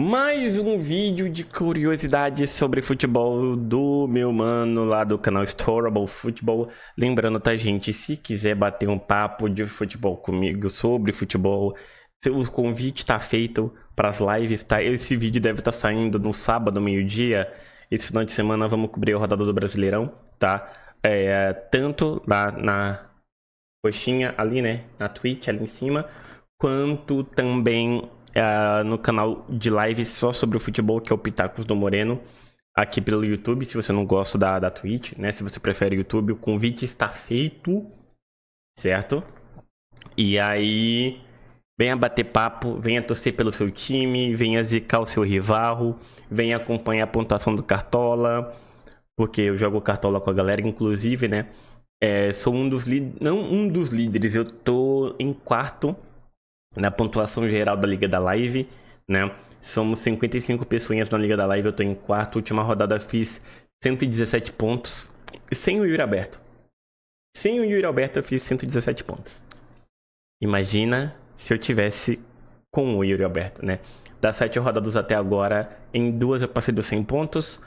Mais um vídeo de curiosidades sobre futebol do meu mano lá do canal Storable Futebol. Lembrando, tá, gente, se quiser bater um papo de futebol comigo sobre futebol, o convite tá feito para as lives, tá? Esse vídeo deve estar saindo no sábado, meio-dia. Esse final de semana vamos cobrir a rodada do Brasileirão, tá? Tanto lá na coxinha ali, né, na Twitch, ali em cima, quanto também no canal de live só sobre o futebol, que é o Pitacos do Moreno, aqui pelo YouTube. Se você não gosta da Twitch, né, se você prefere o YouTube, o convite está feito, certo? E aí, venha bater papo, venha torcer pelo seu time, venha zicar o seu rival, venha acompanhar a pontuação do Cartola, porque eu jogo Cartola com a galera, inclusive, né, sou um dos líderes, não um dos líderes, eu tô em quarto na pontuação geral da Liga da Live, né? Somos 55 pessoas na Liga da Live, eu tô em quarto. Última rodada fiz 117 pontos, sem o Yuri Alberto. Sem o Yuri Alberto eu fiz 117 pontos. Imagina se eu tivesse com o Yuri Alberto, né? Das 7 rodadas até agora, em 2 eu passei dos 100 pontos.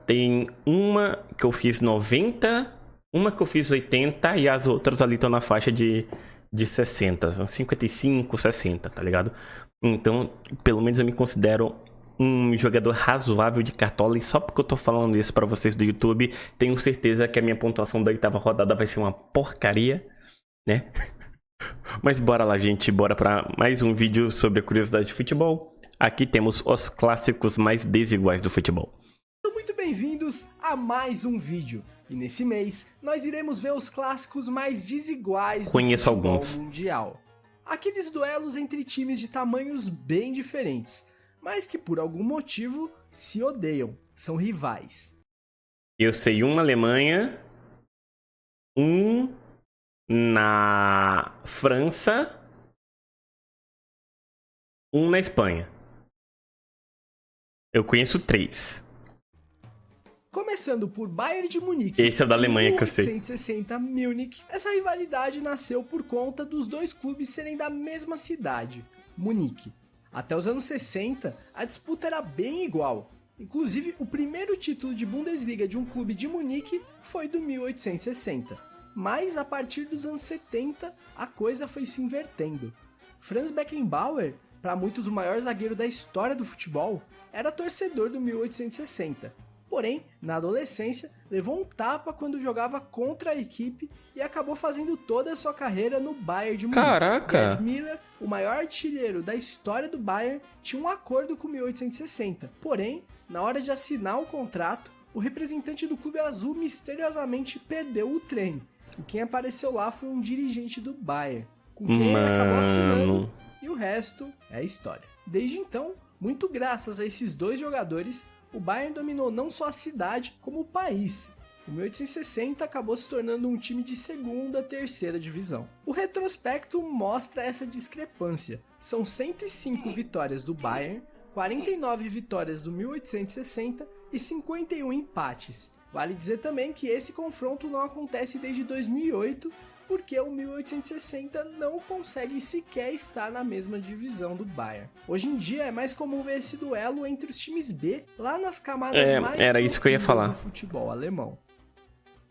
Tem uma que eu fiz 90, uma que eu fiz 80 e as outras ali estão na faixa de 60, 55, 60, tá ligado? Então, pelo menos eu me considero um jogador razoável de Cartola. E só porque eu tô falando isso pra vocês do YouTube, tenho certeza que a minha pontuação da 8ª rodada vai ser uma porcaria, né? Mas bora lá, gente, bora pra mais um vídeo sobre a curiosidade de futebol. Aqui temos os clássicos mais desiguais do futebol. Muito bem-vindos a mais um vídeo. E nesse mês, nós iremos ver os clássicos mais desiguais do futebol mundial. Aqueles duelos entre times de tamanhos bem diferentes, mas que por algum motivo se odeiam, são rivais. Eu sei um na Alemanha, um na França, um na Espanha. Eu conheço 3. Começando por Bayern de Munique. Esse é o da Alemanha que eu sei. 1860 Munich. Essa rivalidade nasceu por conta dos dois clubes serem da mesma cidade, Munique. Até os anos 60, a disputa era bem igual. Inclusive, o primeiro título de Bundesliga de um clube de Munique foi do 1860. Mas a partir dos anos 70, a coisa foi se invertendo. Franz Beckenbauer, para muitos o maior zagueiro da história do futebol, era torcedor do 1860. Porém, na adolescência, levou um tapa quando jogava contra a equipe e acabou fazendo toda a sua carreira no Bayern de Munique. Caraca! Gerd Müller, o maior artilheiro da história do Bayern, tinha um acordo com o 1860. Porém, na hora de assinar o contrato, o representante do clube azul misteriosamente perdeu o trem. E quem apareceu lá foi um dirigente do Bayern, com quem ele acabou assinando, e o resto é história. Desde então, muito graças a esses dois jogadores, o Bayern dominou não só a cidade, como o país. O 1860 acabou se tornando um time de segunda, terceira divisão. O retrospecto mostra essa discrepância. São 105 vitórias do Bayern, 49 vitórias do 1860 e 51 empates. Vale dizer também que esse confronto não acontece desde 2008, porque o 1860 não consegue sequer estar na mesma divisão do Bayern. Hoje em dia é mais comum ver esse duelo entre os times B, lá nas camadas mais era isso que eu ia falar do futebol alemão.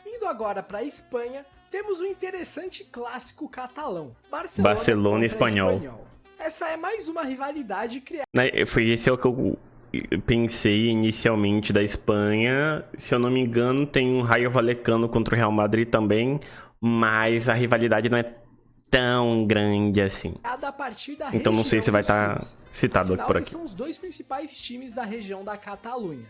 Indo agora para a Espanha, temos um interessante clássico catalão, Barcelona e Espanhol. Essa é mais uma rivalidade criada. Foi esse é o que eu pensei inicialmente da Espanha. Se eu não me engano, tem um Rayo Vallecano contra o Real Madrid também, mas a rivalidade não é tão grande assim. Então não sei se vai estar citado aqui por aqui. São os dois principais times da região da Catalunha.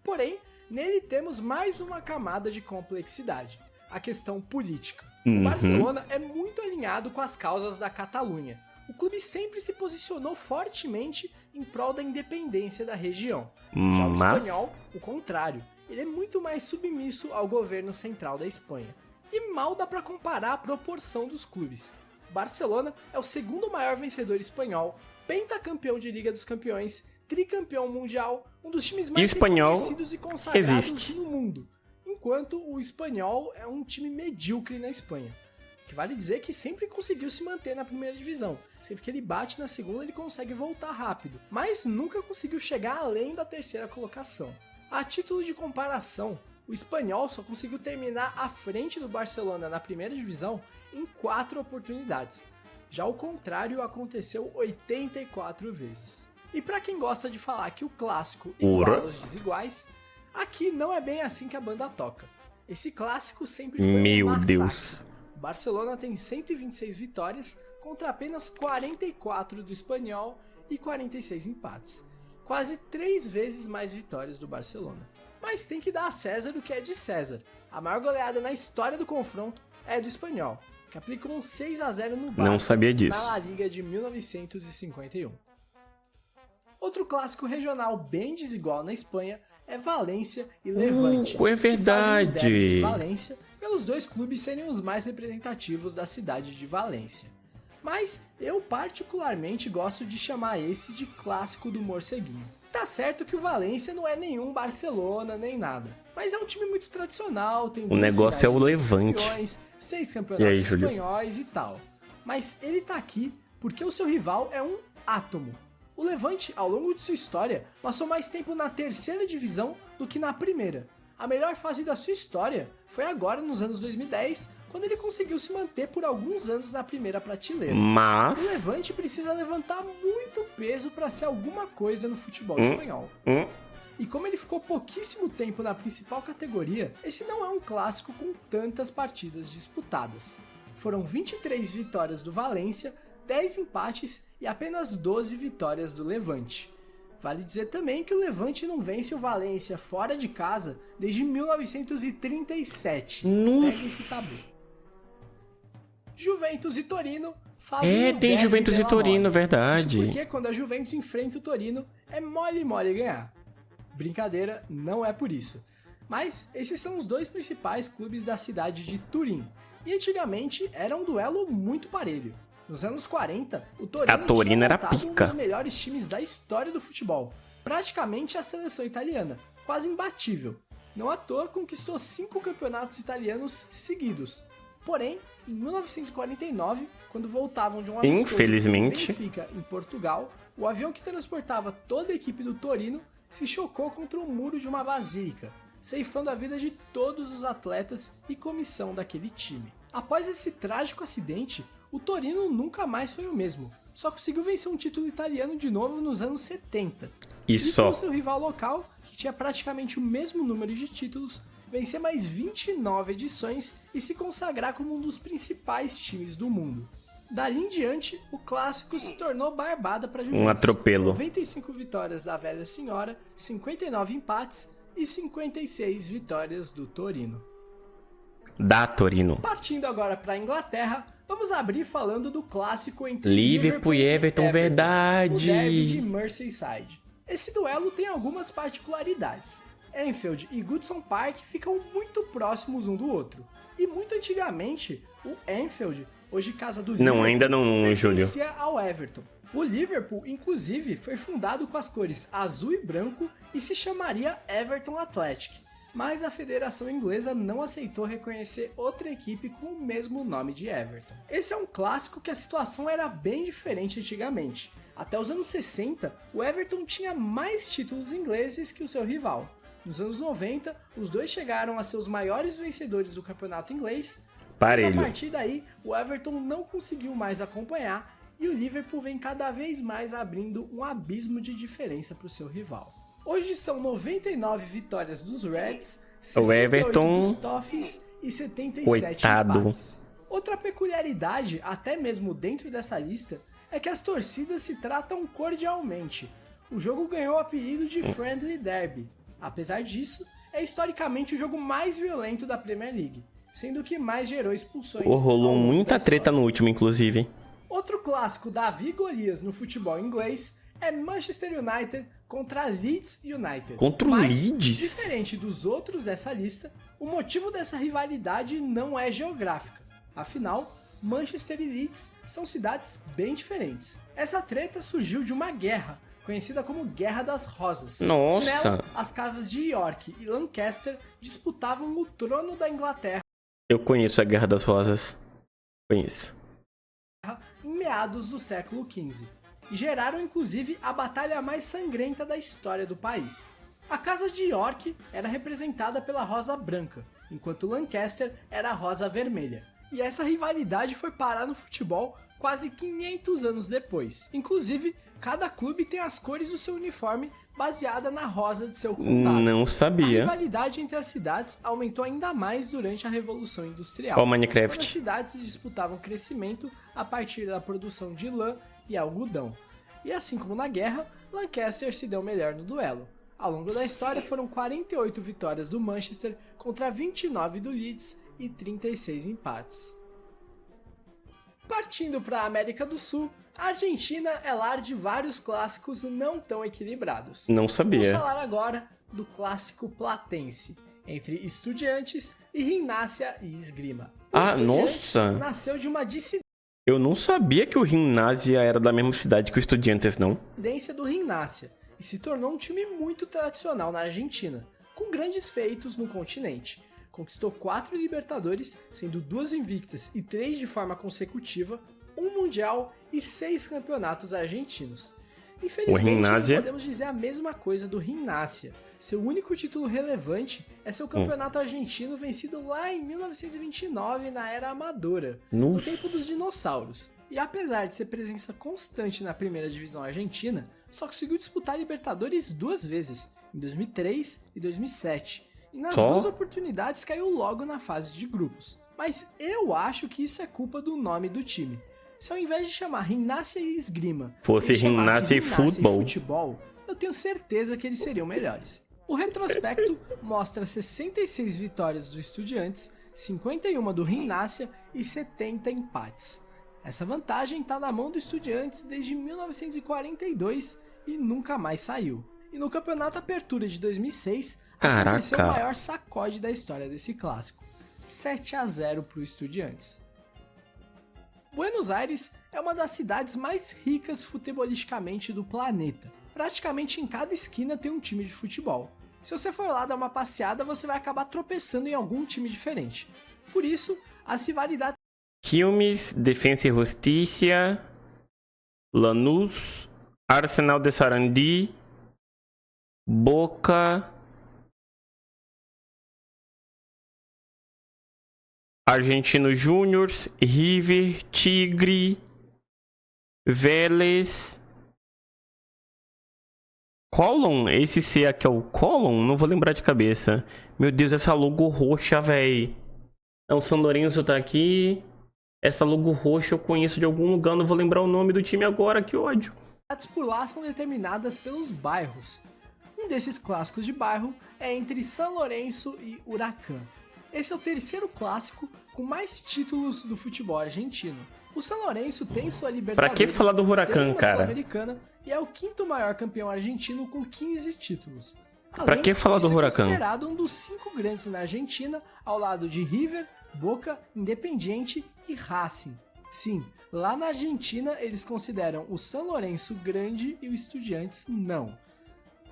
Porém, nele temos mais uma camada de complexidade, a questão política. O Barcelona é muito alinhado com as causas da Catalunha. O clube sempre se posicionou fortemente em prol da independência da região. Já o espanhol, o contrário. Ele é muito mais submisso ao governo central da Espanha. E mal dá para comparar a proporção dos clubes. O Barcelona é o segundo maior vencedor espanhol, pentacampeão de Liga dos Campeões, tricampeão mundial, um dos times mais reconhecidos e consagrados no mundo. Enquanto o espanhol é um time medíocre na Espanha. que vale dizer que sempre conseguiu se manter na primeira divisão. Sempre que ele bate na segunda, ele consegue voltar rápido, mas nunca conseguiu chegar além da terceira colocação. A título de comparação, o Espanhol só conseguiu terminar à frente do Barcelona na primeira divisão em 4 oportunidades. Já o contrário aconteceu 84 vezes. E para quem gosta de falar que o clássico iguala os desiguais, aqui não é bem assim que a banda toca. Esse clássico sempre foi um massacre. Deus. O Barcelona tem 126 vitórias contra apenas 44 do Espanhol e 46 empates. Quase 3 vezes mais vitórias do Barcelona. Mas tem que dar a César o que é de César. A maior goleada na história do confronto é do Espanhol, que aplicou um 6-0 no Barça. Não sabia disso. Na La Liga de 1951. Outro clássico regional bem desigual na Espanha é Valência e Levante. É verdade. Que fazem o derby de Valência pelos dois clubes serem os mais representativos da cidade de Valência. Mas eu particularmente gosto de chamar esse de clássico do morceguinho. Tá certo que o Valência não é nenhum Barcelona nem nada, mas é um time muito tradicional, tem o negócio é o Levante, campeões, 6 campeonatos espanhóis e tal. Mas ele tá aqui porque o seu rival é um átomo. O Levante, ao longo de sua história, passou mais tempo na terceira divisão do que na primeira. A melhor fase da sua história foi agora, nos anos 2010, quando ele conseguiu se manter por alguns anos na primeira prateleira. Mas o Levante precisa levantar muito peso para ser alguma coisa no futebol espanhol. E como ele ficou pouquíssimo tempo na principal categoria, esse não é um clássico com tantas partidas disputadas. Foram 23 vitórias do Valência, 10 empates e apenas 12 vitórias do Levante. Vale dizer também que o Levante não vence o Valência fora de casa desde 1937. Pega esse tabu. Juventus e Torino fazem o tem Juventus e Torino, verdade. Isso porque quando a Juventus enfrenta o Torino, é mole ganhar. Brincadeira, não é por isso. Mas esses são os dois principais clubes da cidade de Turim. E antigamente era um duelo muito parelho. Nos anos 40, o Torino era tinha pica. Um dos melhores times da história do futebol. Praticamente a seleção italiana, quase imbatível. Não à toa conquistou 5 campeonatos italianos seguidos. Porém, em 1949, quando voltavam de um amistoso em Benfica, em Portugal, o avião que transportava toda a equipe do Torino se chocou contra o muro de uma basílica, ceifando a vida de todos os atletas e comissão daquele time. Após esse trágico acidente, o Torino nunca mais foi o mesmo, só conseguiu vencer um título italiano de novo nos anos 70. E com seu rival local, que tinha praticamente o mesmo número de títulos, vencer mais 29 edições e se consagrar como um dos principais times do mundo. Dali em diante, o clássico se tornou barbada para Juventus. Um atropelo. 95 vitórias da velha senhora, 59 empates e 56 vitórias do Torino. Da Torino. Partindo agora para a Inglaterra, vamos abrir falando do clássico entre Liverpool e Everton, verdade. O derby de Merseyside. Esse duelo tem algumas particularidades. Anfield e Goodison Park ficam muito próximos um do outro. E muito antigamente, o Anfield, hoje casa do Liverpool, ainda não, Júlio, pertencia ao Everton. O Liverpool, inclusive, foi fundado com as cores azul e branco e se chamaria Everton Athletic. Mas a Federação Inglesa não aceitou reconhecer outra equipe com o mesmo nome de Everton. Esse é um clássico que a situação era bem diferente antigamente. Até os anos 60, o Everton tinha mais títulos ingleses que o seu rival. Nos anos 90, os dois chegaram a ser os maiores vencedores do campeonato inglês, mas a partir daí, o Everton não conseguiu mais acompanhar e o Liverpool vem cada vez mais abrindo um abismo de diferença para o seu rival. Hoje são 99 vitórias dos Reds, 68 dos Toffees e 77 empates. Outra peculiaridade, até mesmo dentro dessa lista, é que as torcidas se tratam cordialmente. O jogo ganhou o apelido de Friendly Derby. Apesar disso, é historicamente o jogo mais violento da Premier League, sendo o que mais gerou expulsões. Rolou muita treta no último, inclusive. Outro clássico Davi e Golias no futebol inglês é Manchester United contra Leeds United. Contra o Leeds? Diferente dos outros dessa lista, o motivo dessa rivalidade não é geográfica. Afinal, Manchester e Leeds são cidades bem diferentes. Essa treta surgiu de uma guerra, conhecida como Guerra das Rosas. Nossa! Nela, as casas de York e Lancaster disputavam o trono da Inglaterra. Eu conheço a Guerra das Rosas. Conheço. Em meados do século XV, e geraram inclusive a batalha mais sangrenta da história do país. A Casa de York era representada pela rosa branca, enquanto Lancaster era a rosa vermelha. E essa rivalidade foi parar no futebol quase 500 anos depois. Inclusive, cada clube tem as cores do seu uniforme baseada na rosa de seu condado. Não sabia. A rivalidade entre as cidades aumentou ainda mais durante a Revolução Industrial. Qual Minecraft? Quando as cidades disputavam crescimento a partir da produção de lã e algodão. E assim como na guerra, Lancaster se deu melhor no duelo. Ao longo da história foram 48 vitórias do Manchester contra 29 do Leeds e 36 empates. Partindo para a América do Sul, a Argentina é lar de vários clássicos não tão equilibrados. Não Vamos sabia. falar agora do clássico platense, entre Estudiantes e Gimnasia e Esgrima. O Estudiantes Nossa! nasceu de uma dissidência Eu não sabia que o Gimnasia era da mesma cidade que o Estudiantes, não. do Gimnasia e se tornou um time muito tradicional na Argentina, com grandes feitos no continente. Conquistou 4 Libertadores, sendo 2 invictas e 3 de forma consecutiva, 1 Mundial e 6 campeonatos argentinos. Infelizmente, Gimnasia não podemos dizer a mesma coisa do Gimnasia. Seu único título relevante é seu campeonato argentino vencido lá em 1929 na era amadora, no Nossa. tempo dos dinossauros. E apesar de ser presença constante na primeira divisão argentina, só conseguiu disputar Libertadores 2 vezes, em 2003 e 2007. E nas Só? 2 oportunidades caiu logo na fase de grupos. Mas eu acho que isso é culpa do nome do time. Se ao invés de chamar Gimnasia e Esgrima, Fosse ele chamasse Gimnasia e Gimnasia Futebol, eu tenho certeza que eles seriam melhores. O retrospecto mostra 66 vitórias do Estudiantes, 51 do Gimnasia e 70 empates. Essa vantagem está na mão do Estudiantes desde 1942 e nunca mais saiu. E no Campeonato Apertura de 2006, aconteceu o Caraca. maior sacode da história desse clássico. 7-0 para o Estudiantes. Buenos Aires é uma das cidades mais ricas futebolisticamente do planeta. Praticamente em cada esquina tem um time de futebol. Se você for lá dar uma passeada, você vai acabar tropeçando em algum time diferente. Por isso, as rivalidades Quilmes, Defensa e Justiça, Lanús, Arsenal de Sarandi, Boca, Argentino Júnior, River, Tigre, Vélez, Colón, esse C aqui é o Colón? Não vou lembrar de cabeça. Meu Deus, essa logo roxa, véi. É o São Lourenço tá aqui. Essa logo roxa eu conheço de algum lugar, não vou lembrar o nome do time agora, que ódio. por lá são determinadas pelos bairros. Um desses clássicos de bairro é entre São Lourenço e Huracán. Esse é o terceiro clássico com mais títulos do futebol argentino. O São Lourenço tem sua Libertadores, Pra que falar do Huracán, tem uma cara? Sul-Americana e é o quinto maior campeão argentino com 15 títulos. Pra que falar do de ser Huracán? considerado um dos 5 grandes na Argentina, ao lado de River, Boca, Independiente e Racing. Sim, lá na Argentina eles consideram o São Lourenço grande e o Estudiantes não.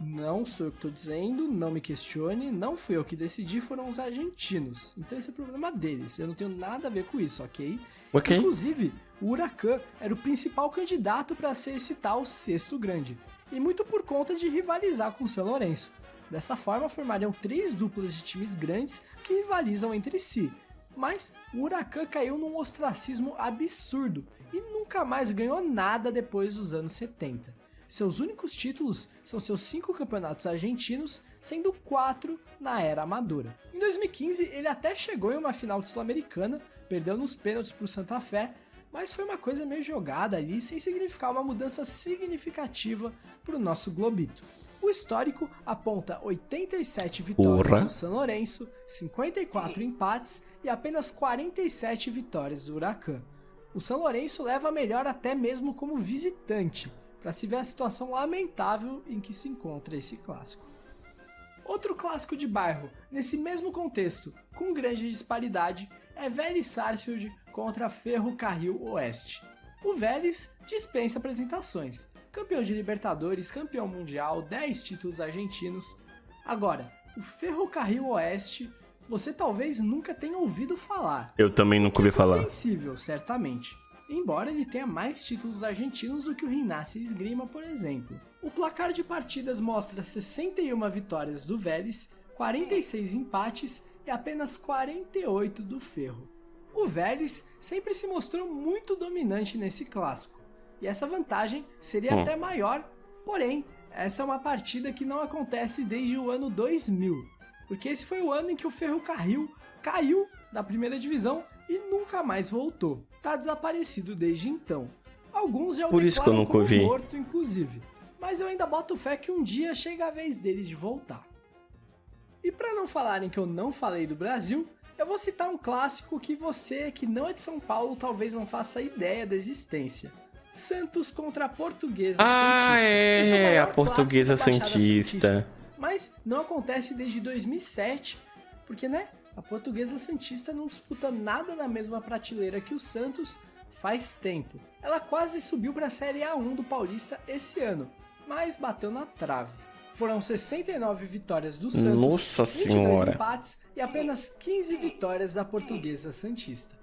Não sou eu que estou dizendo, não me questione, não fui eu que decidi, foram os argentinos. Então esse é o problema deles, eu não tenho nada a ver com isso, ok? Ok. Inclusive, o Huracán era o principal candidato para ser esse tal sexto grande, e muito por conta de rivalizar com o São Lourenço. Dessa forma, formariam 3 duplas de times grandes que rivalizam entre si. Mas o Huracán caiu num ostracismo absurdo e nunca mais ganhou nada depois dos anos 70. Seus únicos títulos são seus 5 campeonatos argentinos, sendo 4 na era amadora. Em 2015, ele até chegou em uma final de Sul-Americana, perdeu nos pênaltis para o Santa Fé, mas foi uma coisa meio jogada ali, sem significar uma mudança significativa para o nosso globito. O histórico aponta 87 vitórias do São Lourenço, 54 empates e apenas 47 vitórias do Huracán. O São Lourenço leva a melhor até mesmo como visitante, para se ver a situação lamentável em que se encontra esse clássico. Outro clássico de bairro, nesse mesmo contexto, com grande disparidade, é Vélez Sarsfield contra Ferrocarril Oeste. O Vélez dispensa apresentações. Campeão de Libertadores, campeão mundial, 10 títulos argentinos. Agora, o Ferrocarril Oeste você talvez nunca tenha ouvido falar. Eu também nunca ouvi falar. Compreensível, certamente. Embora ele tenha mais títulos argentinos do que o Gimnasia e Esgrima, por exemplo. O placar de partidas mostra 61 vitórias do Vélez, 46 empates e apenas 48 do Ferro. O Vélez sempre se mostrou muito dominante nesse clássico, e essa vantagem seria até maior, porém, essa é uma partida que não acontece desde o ano 2000, porque esse foi o ano em que o Ferro caiu da primeira divisão e nunca mais voltou. Tá desaparecido desde então. Alguns já o declaram como morto, inclusive. Mas eu ainda boto fé que um dia chega a vez deles de voltar. E para não falarem que eu não falei do Brasil, eu vou citar um clássico que você, que não é de São Paulo, talvez não faça ideia da existência. Santos contra a Portuguesa Santista. É a Portuguesa Santista. Mas não acontece desde 2007, porque, né, a Portuguesa Santista não disputa nada na mesma prateleira que o Santos faz tempo. Ela quase subiu para a Série A1 do Paulista esse ano, mas bateu na trave. Foram 69 vitórias do Santos, 22 empates e apenas 15 vitórias da Portuguesa Santista.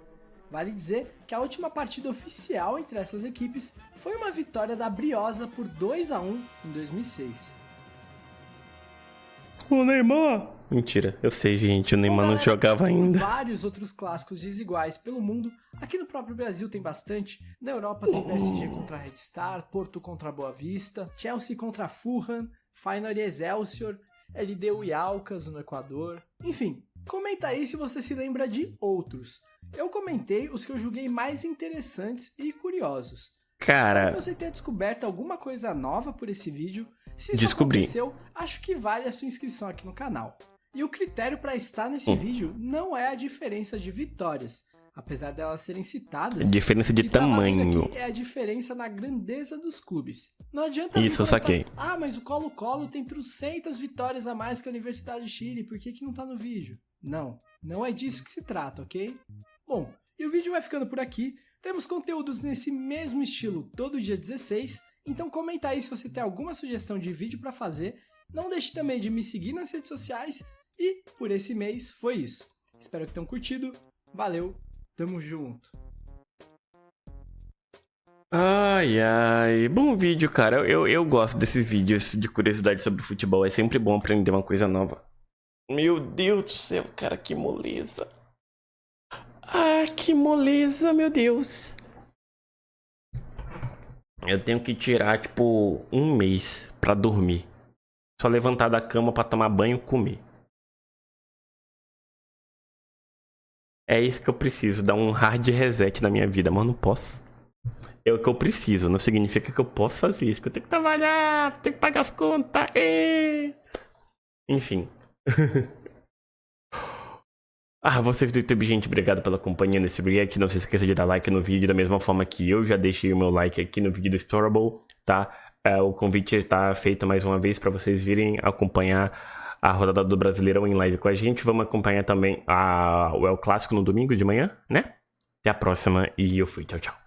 Vale dizer que a última partida oficial entre essas equipes foi uma vitória da Briosa por 2-1 em 2006. O Neymar! Mentira, eu sei, gente, o Neymar não jogava ainda. Tem vários outros clássicos desiguais pelo mundo. Aqui no próprio Brasil tem bastante. Na Europa tem PSG contra Red Star, Porto contra Boa Vista, Chelsea contra Fulham, Feyenoord e Excelsior, LDU e Alcas no Equador. Enfim, comenta aí se você se lembra de outros. Eu comentei os que eu julguei mais interessantes e curiosos. Cara, espero que você tenha descoberto alguma coisa nova por esse vídeo. Se isso aconteceu, acho que vale a sua inscrição aqui no canal. E o critério para estar nesse vídeo não é a diferença de vitórias, apesar delas serem citadas. Diferença de tamanho. Aqui é a diferença na grandeza dos clubes. Não adianta isso, eu saquei. Mas o Colo-Colo tem 300 vitórias a mais que a Universidade de Chile, por que não tá no vídeo? Não é disso que se trata, ok? Bom, e o vídeo vai ficando por aqui. Temos conteúdos nesse mesmo estilo todo dia 16, então comenta aí se você tem alguma sugestão de vídeo para fazer. Não deixe também de me seguir nas redes sociais. E por esse mês foi isso. Espero que tenham curtido. Valeu, tamo junto. Ai, bom vídeo, cara. Eu gosto desses vídeos de curiosidade sobre futebol. É sempre bom aprender uma coisa nova. Meu Deus do céu, cara, que moleza. Que moleza, meu Deus. Eu tenho que tirar, tipo, um mês pra dormir. Só levantar da cama pra tomar banho e comer. É isso que eu preciso, dar um hard reset na minha vida, mas não posso. É o que eu preciso, não significa que eu posso fazer isso, que eu tenho que trabalhar, tenho que pagar as contas. Enfim. Vocês do YouTube, gente, obrigado pela companhia nesse react. Não se esqueça de dar like no vídeo, da mesma forma que eu já deixei o meu like aqui no vídeo do Storable, tá? O convite está feito mais uma vez para vocês virem acompanhar a rodada do Brasileirão em live com a gente. Vamos acompanhar também o El Clássico no domingo de manhã, né? Até a próxima e eu fui. Tchau, tchau.